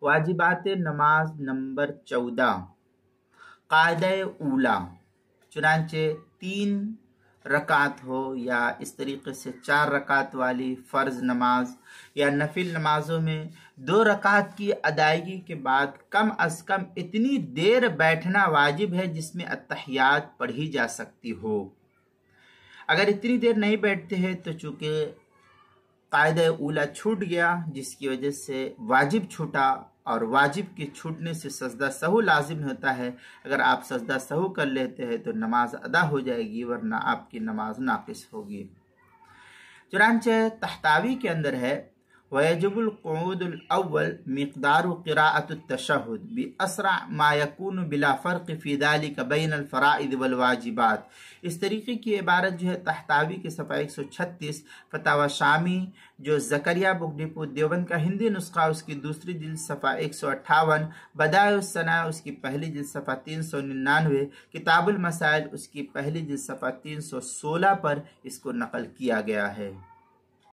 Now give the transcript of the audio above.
واجبات نماز نمبر 14 قاعدہ اولا، چنانچہ 3 رکعت ہو یا اس طریقے سے 4 رکعت والی فرض نماز یا نفل نمازوں میں 2 رکعت کی ادائیگی کے بعد کم از کم اتنی دیر بیٹھنا واجب ہے جس میں التحیات پڑھی جا سکتی ہو۔ اگر اتنی دیر نہیں بیٹھتے ہیں تو چونکہ قاعدہ اولا چھوٹ گیا، جس کی وجہ سے واجب چھوٹا، اور واجب کے چھوٹنے سے سجدہ سہو لازم ہوتا ہے۔ اگر آپ سجدہ سہو کر لیتے ہیں تو نماز ادا ہو جائے گی، ورنہ آپ کی نماز ناقص ہوگی۔ چنانچہ تحتاوی کے اندر ہے وَيَجِبُ الْقُعُودُ الْأَوَّلُ مِقْدَارُ قِرَاءَةُ التَّشَهُّدِ بِأَسْرَعِ مَا يَكُونُ بِلَا فَرْقِ فِي ذَلِكَ بَيْنَ الْفَرَائِضِ وَالْوَاجِبَاتِ۔ اس طریقے کی عبارت جو ہے تحتاوی کے صفحہ 136، فتاوی شامی جو زکریا بک ڈپو دیوبند کا ہندی نسخہ اس کی دوسری جلد صفحہ 158، بدائع الثناء اس کی پہلی جلد صفحہ 399، کتاب المسائل اس کی پہلی جلد صفحہ 316 پر اس کو نقل کیا گیا ہے۔